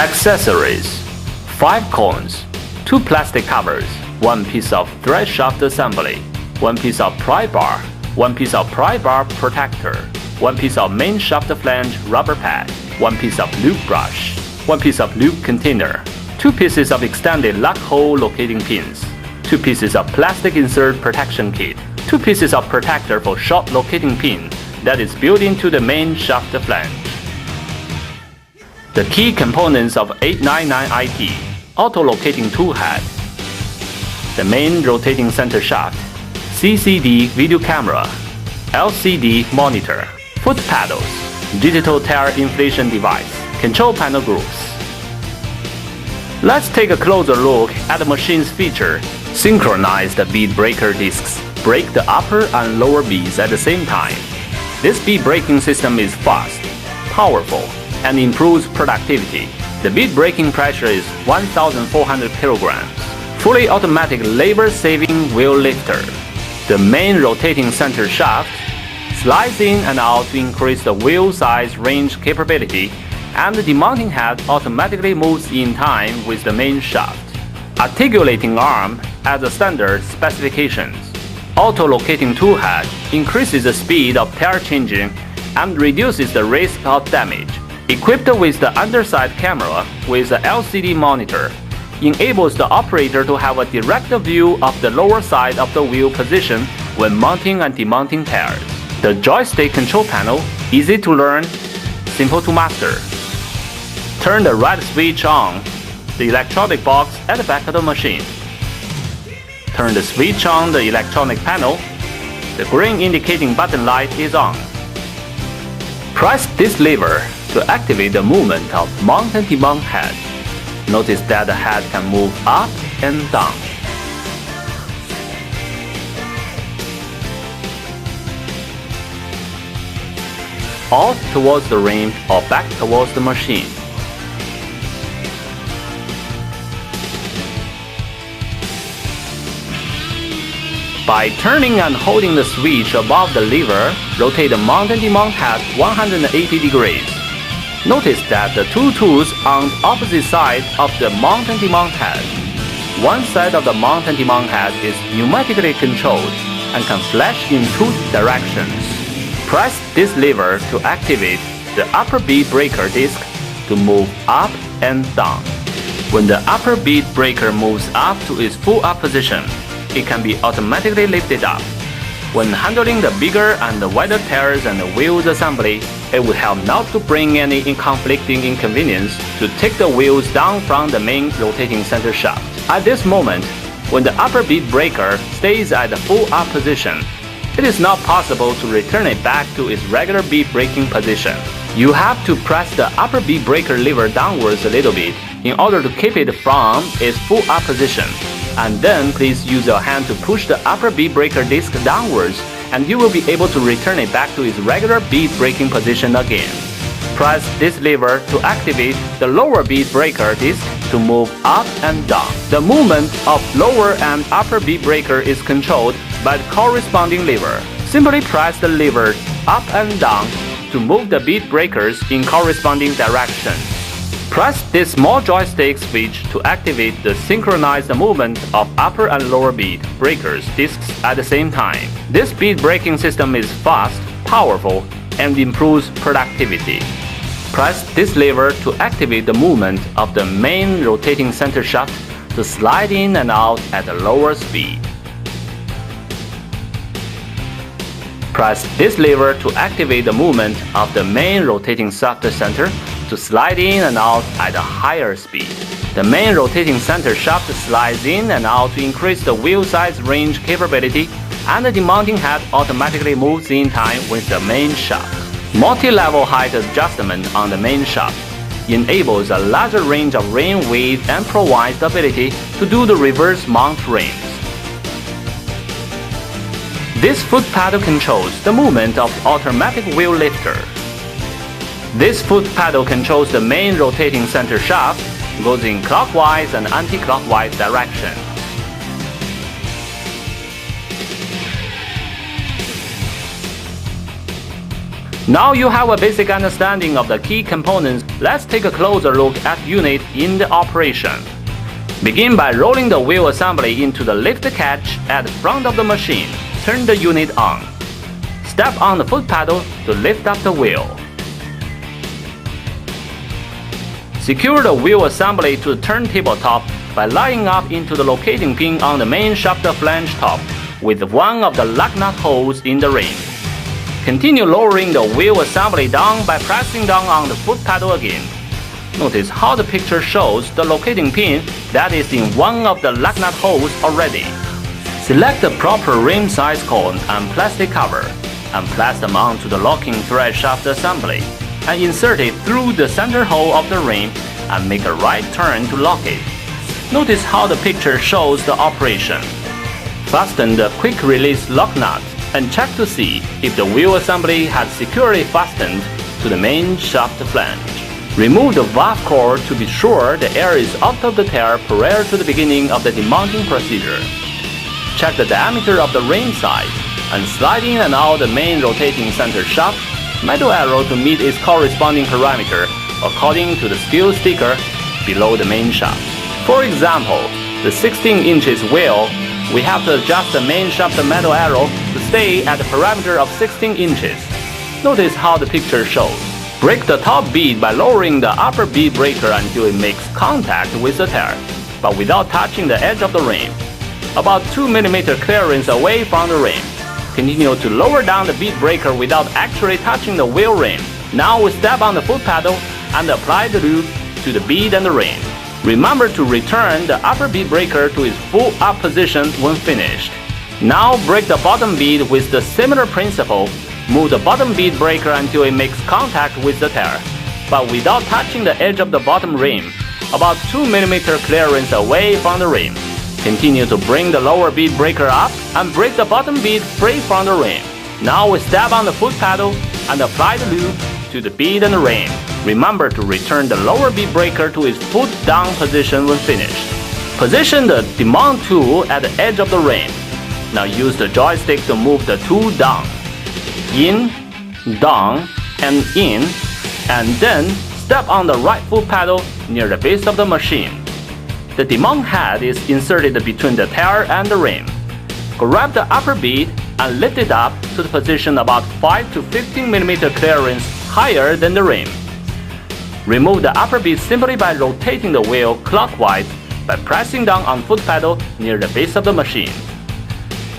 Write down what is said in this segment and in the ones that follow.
Accessories: 5 cones, 2 plastic covers, 1 piece of thread shaft assembly, 1 piece of pry bar, 1 piece of pry bar protector, 1 piece of main shaft flange rubber pad, 1 piece of lube brush, 1 piece of lube container, 2 pieces of extended lock hole locating pins, 2 pieces of plastic insert protection kit, 2 pieces of protector for short locating pin that is built into the main shaft flange. The key components of 899IT: auto locating tool head, the main rotating center shaft, CCD video camera, LCD monitor, foot pedals, digital tire inflation device, control panel groups. Let's take a closer look at the machine's feature. Synchronize the bead breaker discs. Break the upper and lower beads at the same time. This bead breaking system is fast, powerful, and improves productivity. The bead breaking pressure is 1,400 kilograms. Fully automatic labor-saving wheel lifter. The main rotating center shaft slides in and out to increase the wheel size range capability, and the demounting head automatically moves in time with the main shaft. Articulating arm as a standard specifications. Auto-locating tool head increases the speed of tire changing and reduces the risk of damage. Equipped with the underside camera with the LCD monitor, enables the operator to have a direct view of the lower side of the wheel position when mounting and demounting tires. The joystick control panel, easy to learn, simple to master. Turn the right switch on the electronic box at the back of the machine. Turn the switch on the electronic panel. The green indicating button light is on. Press this lever to activate the movement of mount and demount head. Notice that the head can move up and down. Off towards the rim or back towards the machine. By turning and holding the switch above the lever, rotate the mount and demount head 180 degrees. Notice that the two tools on the opposite side of the mount and demount head. One side of the mount and demount head is pneumatically controlled and can flash in 2 directions. Press this lever to activate the upper bead breaker disc to move up and down. When the upper bead breaker moves up to its full up position, it can be automatically lifted up. When handling the bigger and wider tires and the wheels assembly, it will help not to bring any conflicting inconvenience to take the wheels down from the main rotating center shaft. At this moment, when the upper bead breaker stays at the full up position, it is not possible to return it back to its regular bead braking position. You have to press the upper bead breaker lever downwards a little bit in order to keep it from its full up position. And then please use your hand to push the upper bead breaker disc downwards, and you will be able to return it back to its regular bead braking position again. Press this lever to activate the lower bead breaker disc to move up and down. The movement of lower and upper bead breaker is controlled by the corresponding lever. Simply press the lever up and down to move the bead breakers in corresponding directions. Press this small joystick switch to activate the synchronized movement of upper and lower bead breakers discs at the same time. This bead braking system is fast, powerful, and improves productivity. Press this lever to activate the movement of the main rotating center shaft to slide in and out at a lower speed. Press this lever to activate the movement of the main rotating shaft center to slide in and out at a higher speed. The main rotating center shaft slides in and out to increase the wheel size range capability, and the demounting head automatically moves in time with the main shaft. Multi-level height adjustment on the main shaft enables a larger range of rim width and provides the ability to do the reverse mount rims. This foot pedal controls the movement of automatic wheel lifter. This foot pedal controls the main rotating center shaft, goes in clockwise and anti-clockwise direction. Now you have a basic understanding of the key components. Let's take a closer look at unit in the operation. Begin by rolling the wheel assembly into the lift catch at the front of the machine. Turn the unit on. Step on the foot pedal to lift up the wheel. Secure the wheel assembly to the turntable top by lining up into the locating pin on the main shaft flange top with one of the lock nut holes in the rim. Continue lowering the wheel assembly down by pressing down on the foot pedal again. Notice how the picture shows the locating pin that is in one of the lock nut holes already. Select the proper rim size cone and plastic cover, and place them onto the locking thread shaft assembly, and insert it through the center hole of the rim and make a right turn to lock it. Notice how the picture shows the operation. Fasten the quick release lock nut and check to see if the wheel assembly has securely fastened to the main shaft flange. Remove the valve core to be sure the air is out of the tire prior to the beginning of the demounting procedure. Check the diameter of the rim size and slide in and out the main rotating center shaft metal arrow to meet its corresponding parameter according to the steel sticker below the main shaft. For example, the 16 inches wheel, we have to adjust the main shaft metal arrow to stay at the parameter of 16 inches. Notice how the picture shows. Break the top bead by lowering the upper bead breaker until it makes contact with the tire, but without touching the edge of the rim. About 2 mm clearance away from the rim. Continue to lower down the bead breaker without actually touching the wheel rim. Now we step on the foot pedal and apply the lube to the bead and the rim. Remember to return the upper bead breaker to its full up position when finished. Now break the bottom bead with the similar principle. Move the bottom bead breaker until it makes contact with the tire, but without touching the edge of the bottom rim, about 2 mm clearance away from the rim. Continue to bring the lower bead breaker up and break the bottom bead free from the rim. Now we step on the foot pedal and apply the lube to the bead and the rim. Remember to return the lower bead breaker to its foot down position when finished. Position the demount tool at the edge of the rim. Now use the joystick to move the tool down, in, down, and in, and then step on the right foot pedal near the base of the machine. The demount head is inserted between the tire and the rim. Grab the upper bead and lift it up to the position about 5 to 15 mm clearance higher than the rim. Remove the upper bead simply by rotating the wheel clockwise by pressing down on foot pedal near the base of the machine.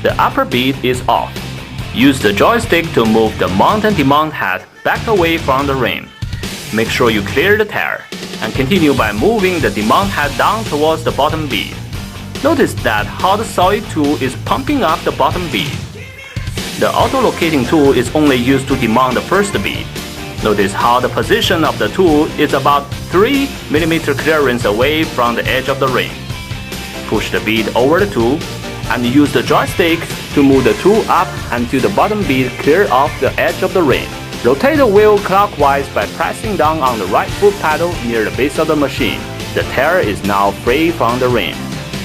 The upper bead is off. Use the joystick to move the mount and demount head back away from the rim. Make sure you clear the tire, and continue by moving the demount head down towards the bottom bead. Notice that how the solid tool is pumping up the bottom bead. The auto-locating tool is only used to demount the first bead. Notice how the position of the tool is about 3 mm clearance away from the edge of the rim. Push the bead over the tool and use the joystick to move the tool up until the bottom bead clear off the edge of the rim. Rotate the wheel clockwise by pressing down on the right foot pedal near the base of the machine. The tire is now free from the rim.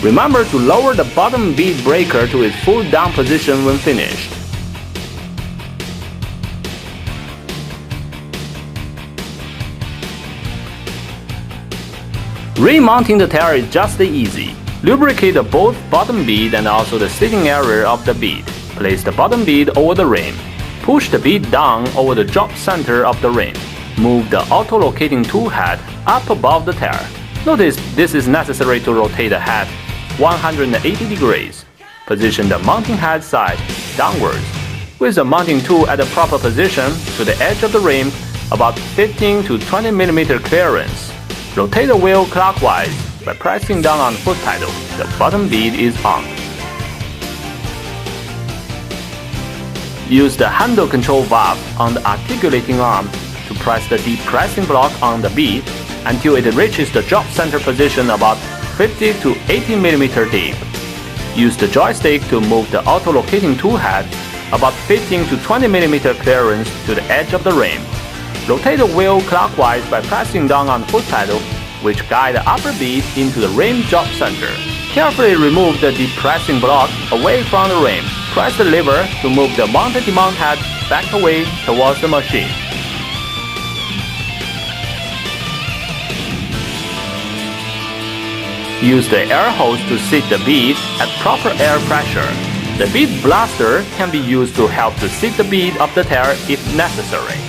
Remember to lower the bottom bead breaker to its full down position when finished. Remounting the tire is just easy. Lubricate both bottom bead and also the sitting area of the bead. Place the bottom bead over the rim. Push the bead down over the drop center of the rim. Move the auto-locating tool head up above the tire. Notice this is necessary to rotate the head 180 degrees. Position the mounting head side downwards. With the mounting tool at the proper position to the edge of the rim, about 15 to 20 mm clearance. Rotate the wheel clockwise by pressing down on the foot pedal. The bottom bead is on. Use the handle control valve on the articulating arm to press the depressing block on the bead until it reaches the drop center position about 50 to 80 mm deep. Use the joystick to move the auto-locating tool head about 15 to 20 mm clearance to the edge of the rim. Rotate the wheel clockwise by pressing down on the foot pedal, which guide the upper bead into the rim drop center. Carefully remove the depressing block away from the rim. Press the lever to move the mount-and-demount head back away towards the machine. Use the air hose to seat the bead at proper air pressure. The bead blaster can be used to help to seat the bead of the tire if necessary.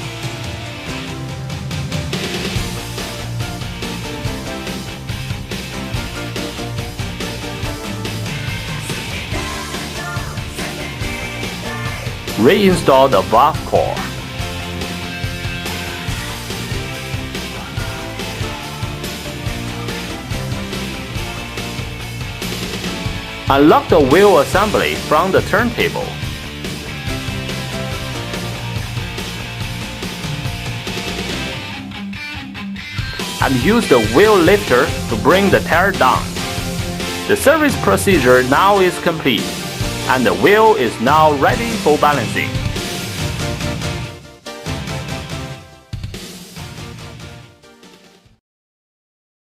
Reinstall the valve core. Unlock the wheel assembly from the turntable. And use the wheel lifter to bring the tire down. The service procedure now is complete, and the wheel is now ready for balancing.